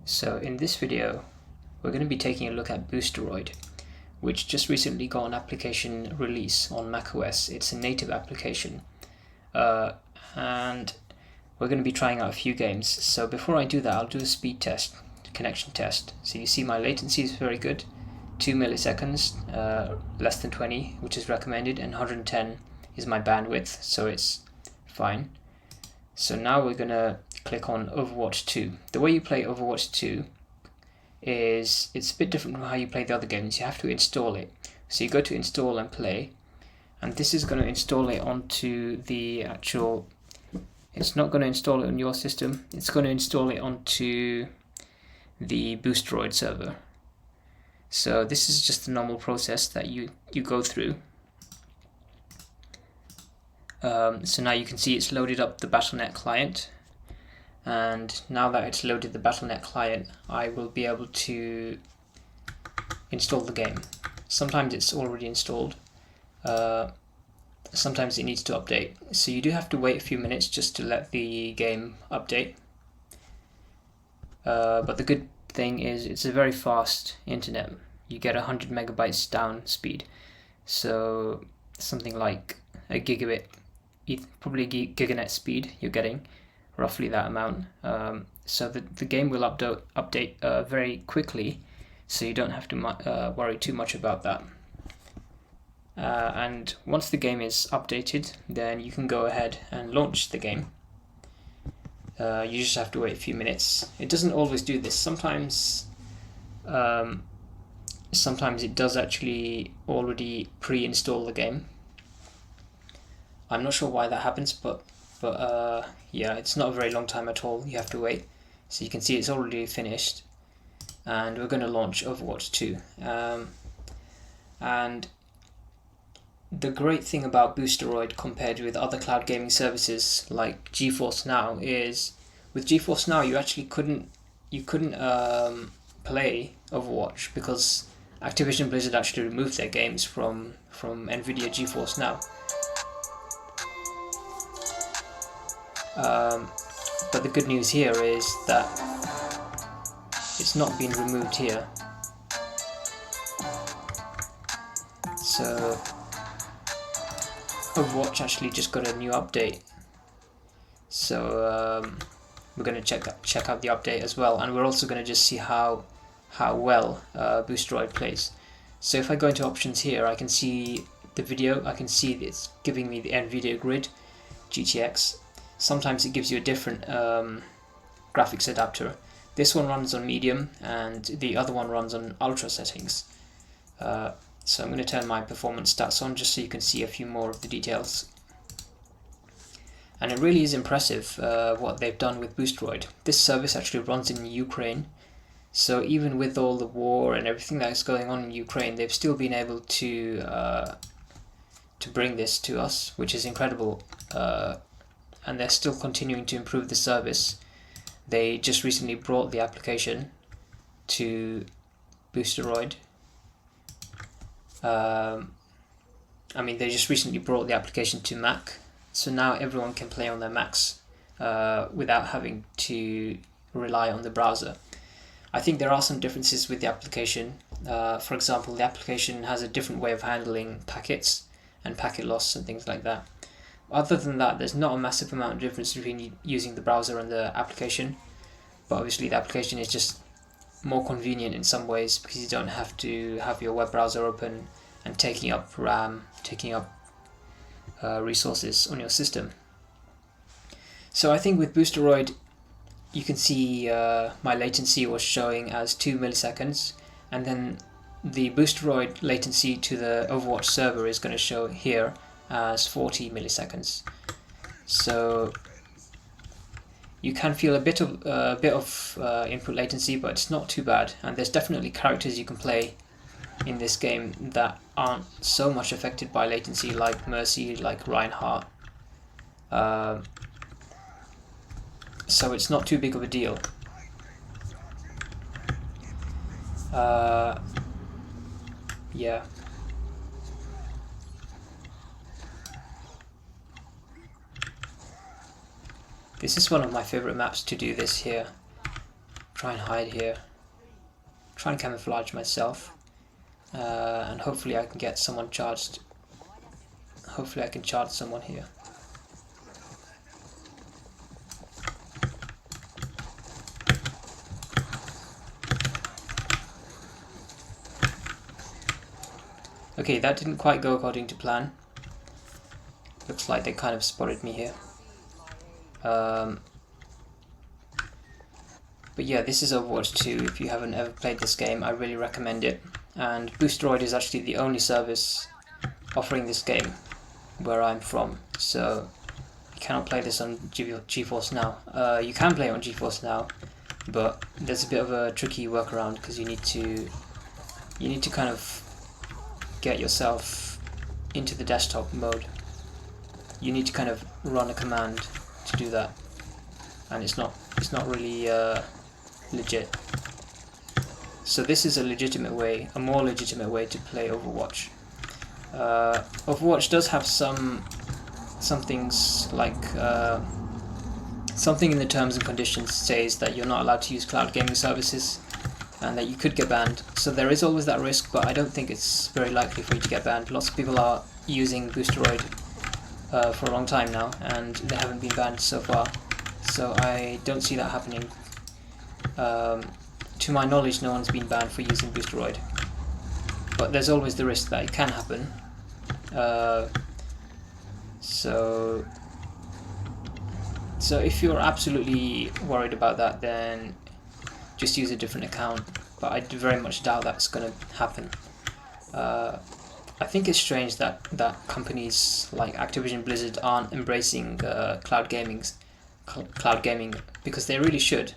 So in this video we're going to be taking a look at Boosteroid, which just recently got an application release on macOS. It's a native application, and we're going to be trying out a few games. So before I do that, I'll do a speed test, connection test. So you see my latency is very good, 2 milliseconds, less than 20, which is recommended, and 110 is my bandwidth, so it's fine. So now we're going to click on Overwatch 2. The way you play Overwatch 2 is it's a bit different from how you play the other games. You have to install it. So you go to install and play, and this is going to install it onto the actual, it's not going to install it on your system, it's going to install it onto the Boosteroid server. So this is just the normal process that you go through. So now you can see it's loaded up the Battle.net client, and now that it's loaded the Battle.net client, I will be able to install the game. Sometimes it's already installed, sometimes it needs to update, so you do have to wait a few minutes just to let the game update. But the good thing is it's a very fast internet. You get 100 megabytes down speed, so something like a gigabit, probably giganet speed you're getting, roughly that amount. So the game will update very quickly, so you don't have to worry too much about that. And once the game is updated, then you can go ahead and launch the game. You just have to wait a few minutes. It doesn't always do this. Sometimes it does actually already pre-install the game. I'm not sure why that happens, but yeah, it's not a very long time at all. You have to wait. So you can see it's already finished, and we're going to launch Overwatch 2. And the great thing about Boosteroid compared with other cloud gaming services like GeForce Now is, with GeForce Now you actually couldn't play Overwatch because Activision Blizzard actually removed their games from Nvidia GeForce Now. But the good news here is that it's not been removed here. So Overwatch actually just got a new update. So we're going to check out the update as well, and we're also going to just see how well Boosteroid plays. So if I go into options here, I can see the video. I can see it's giving me the NVIDIA Grid GTX. Sometimes it gives you a different graphics adapter. This one runs on medium, and the other one runs on ultra settings. So I'm going to turn my performance stats on just so you can see a few more of the details. And it really is impressive what they've done with Boosteroid. This service actually runs in Ukraine, so even with all the war and everything that is going on in Ukraine, they've still been able to bring this to us, which is incredible. And they're still continuing to improve the service. They just recently brought the application to Boosteroid. They just recently brought the application to Mac, so now everyone can play on their Macs without having to rely on the browser. I think there are some differences with the application. For example, the application has a different way of handling packets and packet loss and things like that. Other than that, there's not a massive amount of difference between using the browser and the application, but obviously the application is just more convenient in some ways because you don't have to have your web browser open and taking up RAM, taking up resources on your system. So I think with Boosteroid, you can see my latency was showing as 2 milliseconds, and then the Boosteroid latency to the Overwatch server is going to show here as 40 milliseconds. So you can feel a bit of input latency, but it's not too bad. And there's definitely characters you can play in this game that aren't so much affected by latency, like Mercy, like Reinhardt. So it's not too big of a deal. Yeah. This is one of my favorite maps to do this here. try and hide here. Try and camouflage myself. And hopefully I can get someone charged. Hopefully I can charge someone here. Okay, that didn't quite go according to plan. Looks like they kind of spotted me here. But yeah, this is Overwatch 2. If you haven't ever played this game, I really recommend it. And Boosteroid is actually the only service offering this game where I'm from. So you cannot play this on GeForce Now. You can play it on GeForce Now, but there's a bit of a tricky workaround because you need to kind of get yourself into the desktop mode. You need to kind of run a command to do that, and it's not really legit. So this is a more legitimate way to play Overwatch. Overwatch does have some things like something in the terms and conditions says that you're not allowed to use cloud gaming services and that you could get banned. So there is always that risk, but I don't think it's very likely for you to get banned. Lots of people are using Boosteroid for a long time now, and they haven't been banned so far. So I don't see that happening. To my knowledge, no one's been banned for using Boosteroid. But there's always the risk that it can happen. So if you're absolutely worried about that, then just use a different account, but I very much doubt that's going to happen. I think it's strange that companies like Activision Blizzard aren't embracing cloud gaming, because they really should.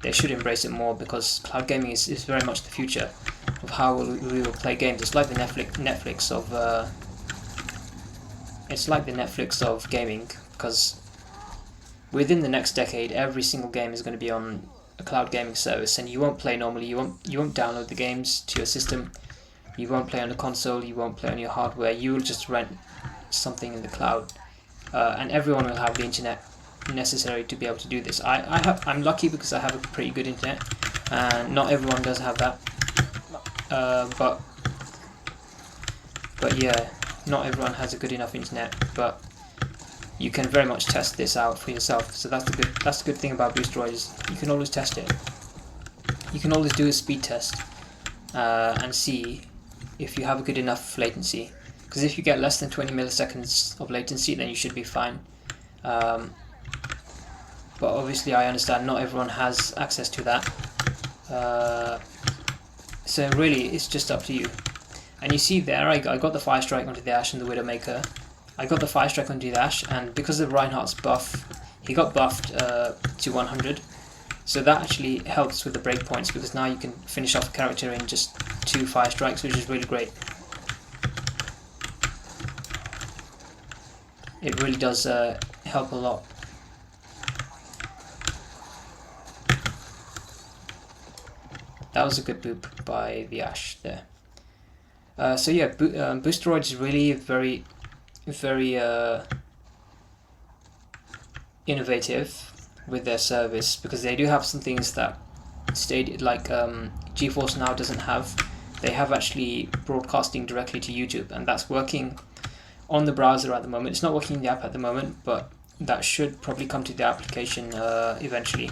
They should embrace it more, because cloud gaming is very much the future of how we will play games. It's like the Netflix of gaming, because within the next decade, every single game is going to be on a cloud gaming service, and you won't play normally. You won't download the games to your system. You won't play on the console. You won't play on your hardware. You will just rent something in the cloud, and everyone will have the internet necessary to be able to do this. I'm lucky because I have a pretty good internet, and not everyone does have that. But yeah, not everyone has a good enough internet. But you can very much test this out for yourself. So that's the good thing about Boosteroid, is you can always test it. You can always do a speed test and see if you have a good enough latency. Because if you get less than 20 milliseconds of latency, then you should be fine. But obviously I understand not everyone has access to that. So really it's just up to you. And you see there, I got the Fire Strike onto the Ashe and the Widowmaker. I got the Fire Strike onto the Ashe, and because of Reinhardt's buff, he got buffed to 100. So that actually helps with the breakpoints, because now you can finish off a character in just 2 Fire Strikes, which is really great. It really does help a lot. That was a good boop by the Ashe there. So yeah, Boosteroid is really very innovative with their service, because they do have some things that GeForce Now doesn't have. They have actually broadcasting directly to YouTube, and that's working on the browser at the moment. It's not working in the app at the moment, but that should probably come to the application eventually.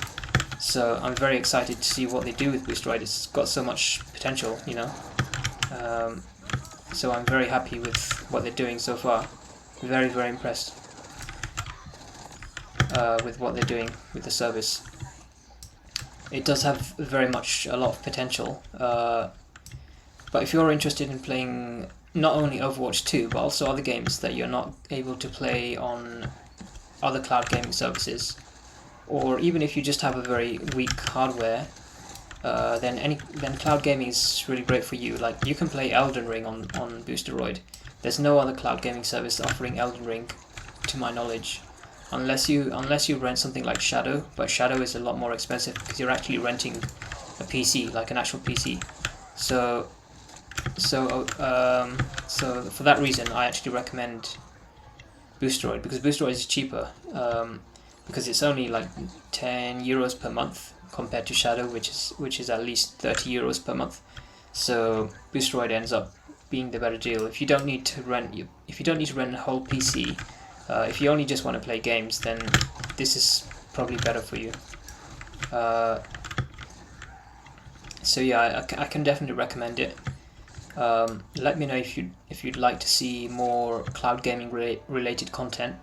So I'm very excited to see what they do with Boosteroid. It's got so much potential, you know. So I'm very happy with what they're doing so far. Very, very impressed with what they're doing with the service. It does have very much a lot of potential. But if you're interested in playing not only Overwatch 2, but also other games that you're not able to play on other cloud gaming services, or even if you just have a very weak hardware, then cloud gaming is really great for you. Like, you can play Elden Ring on Boosteroid. There's no other cloud gaming service offering Elden Ring, to my knowledge, unless you rent something like Shadow. But Shadow is a lot more expensive because you're actually renting a PC, like an actual PC. So for that reason, I actually recommend Boosteroid, because Boosteroid is cheaper. Because it's only like €10 per month, compared to Shadow, which is at least €30 per month. So Boosteroid ends up being the better deal. If you don't need to rent a whole PC, if you only just want to play games, then this is probably better for you. So yeah, I can definitely recommend it. Let me know if you'd like to see more cloud gaming related content.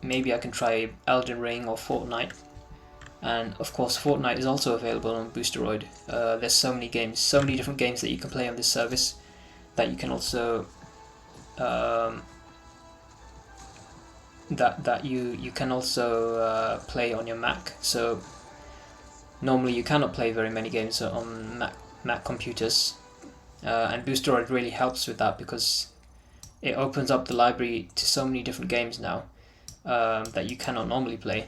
Maybe I can try Elden Ring or Fortnite. And of course, Fortnite is also available on Boosteroid. There's so many games, so many different games that you can play on this service that you can also that you can also play on your Mac. So normally you cannot play very many games on Mac computers, and Boosteroid really helps with that because it opens up the library to so many different games now that you cannot normally play.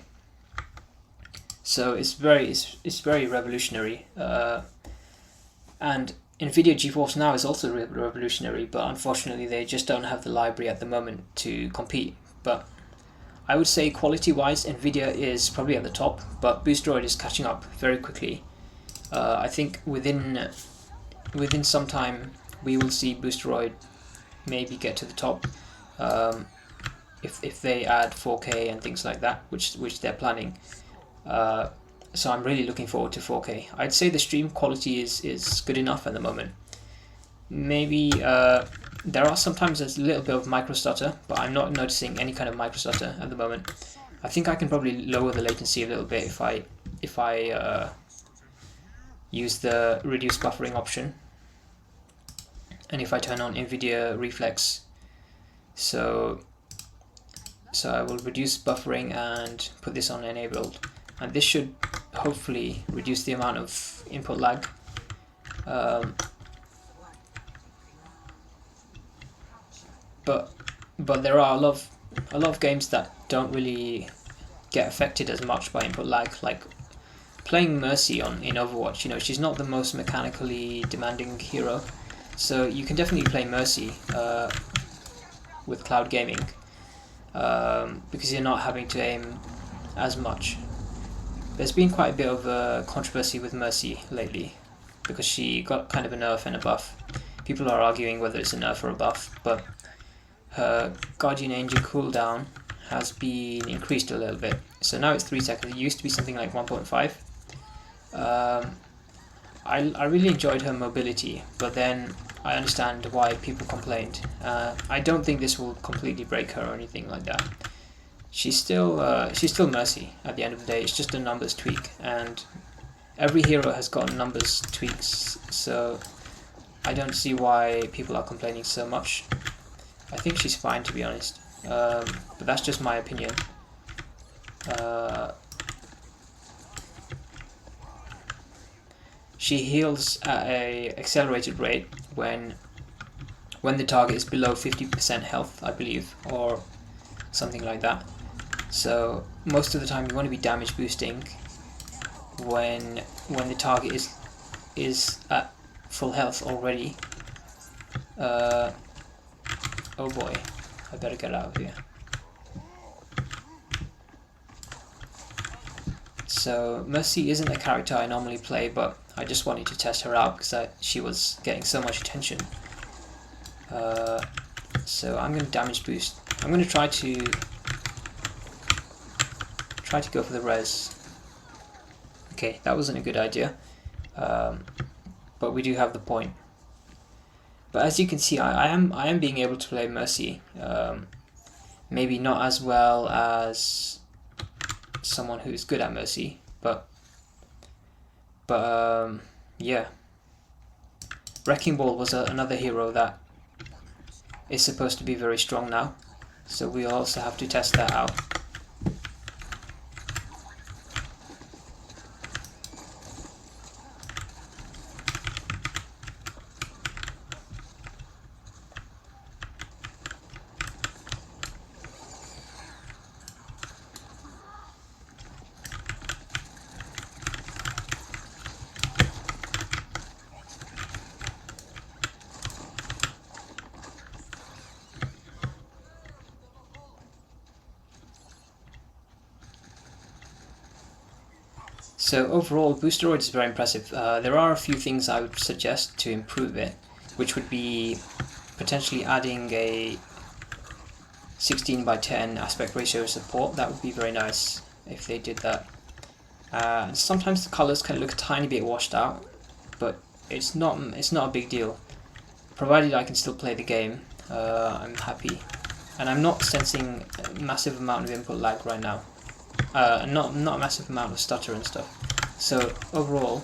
So it's very revolutionary, and NVIDIA GeForce Now is also revolutionary, but unfortunately they just don't have the library at the moment to compete. But I would say quality-wise, NVIDIA is probably at the top, but Boosteroid is catching up very quickly. I think within some time we will see Boosteroid maybe get to the top, if they add 4K and things like that, which they're planning. So I'm really looking forward to 4K. I'd say the stream quality is good enough at the moment. Maybe there are sometimes a little bit of microstutter, but I'm not noticing any kind of microstutter at the moment. I think I can probably lower the latency a little bit if I use the reduce buffering option, and if I turn on NVIDIA Reflex. So I will reduce buffering and put this on enabled, and this should hopefully reduce the amount of input lag. But there are a lot of games that don't really get affected as much by input lag, like playing Mercy in Overwatch. You know, she's not the most mechanically demanding hero, so you can definitely play Mercy with cloud gaming, because you're not having to aim as much. There's been quite a bit of controversy with Mercy lately because she got kind of a nerf and a buff. People are arguing whether it's a nerf or a buff, but her Guardian Angel cooldown has been increased a little bit. So now it's 3 seconds. It used to be something like 1.5. I really enjoyed her mobility, but then I understand why people complained. I don't think this will completely break her or anything like that. She's still Mercy at the end of the day. It's just a numbers tweak, and every hero has got numbers tweaks, so I don't see why people are complaining so much. I think she's fine, to be honest, but that's just my opinion. She heals at a accelerated rate when the target is below 50% health, I believe, or something like that. So most of the time you want to be damage boosting when the target is at full health already. Oh boy, I better get out of here. So Mercy isn't a character I normally play, but I just wanted to test her out because she was getting so much attention. So I'm going to damage boost. I'm going to try to go for the res. Okay, that wasn't a good idea, but we do have the point. But as you can see, I am being able to play Mercy. Maybe not as well as someone who's good at Mercy, but yeah. Wrecking Ball was another hero that is supposed to be very strong now, so we'll also have to test that out. So overall, Boosteroid is very impressive. There are a few things I would suggest to improve it, which would be potentially adding a 16:10 aspect ratio support. That would be very nice if they did that. Sometimes the colors can look a tiny bit washed out, but it's not a big deal. Provided I can still play the game, I'm happy. And I'm not sensing a massive amount of input lag right now. Not a massive amount of stutter and stuff. So overall,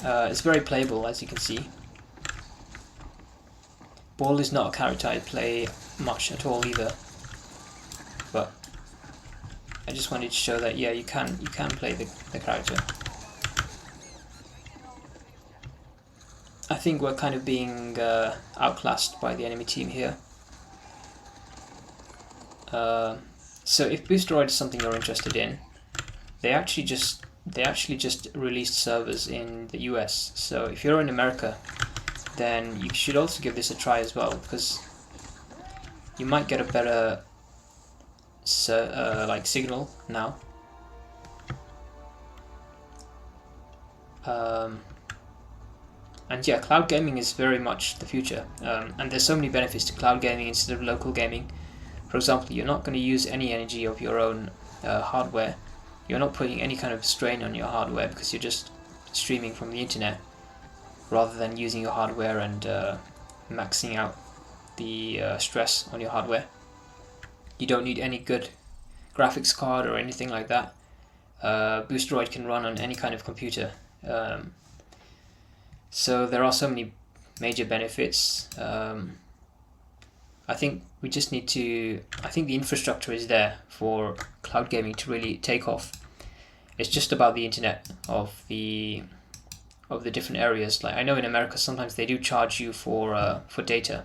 it's very playable, as you can see. Ball is not a character I play much at all either, but I just wanted to show that yeah, you can play the character. I think we're kind of being outclassed by the enemy team here. So if Boosteroid is something you're interested in, they actually just released servers in the US. So if you're in America, then you should also give this a try as well, because you might get a better like signal now. And yeah, cloud gaming is very much the future, and there's so many benefits to cloud gaming instead of local gaming. For example, you're not going to use any energy of your own hardware. You're not putting any kind of strain on your hardware because you're just streaming from the internet, rather than using your hardware and maxing out the stress on your hardware. You don't need any good graphics card or anything like that. Boosteroid can run on any kind of computer. So there are so many major benefits. I think we just need to. I think the infrastructure is there for cloud gaming to really take off. It's just about the internet of the different areas. Like I know in America sometimes they do charge you for data.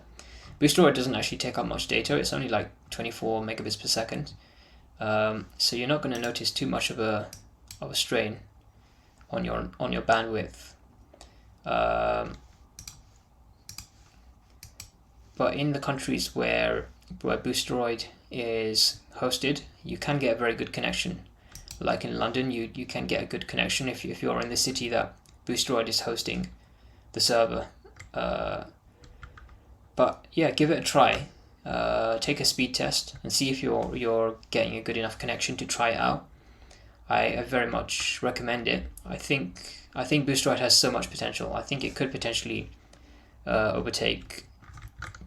Boosteroid doesn't actually take up much data. It's only like 24 megabits per second. So you're not going to notice too much of a strain on your bandwidth. But in the countries where Boosteroid is hosted, you can get a very good connection. Like in London, you can get a good connection if you're in the city that Boosteroid is hosting the server. But yeah, give it a try. Take a speed test and see if you're getting a good enough connection to try it out. I very much recommend it. I think Boosteroid has so much potential. I think it could potentially overtake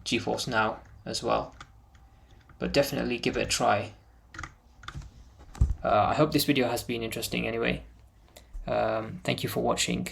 GeForce Now as well. But definitely give it a try. I hope this video has been interesting anyway. Thank you for watching.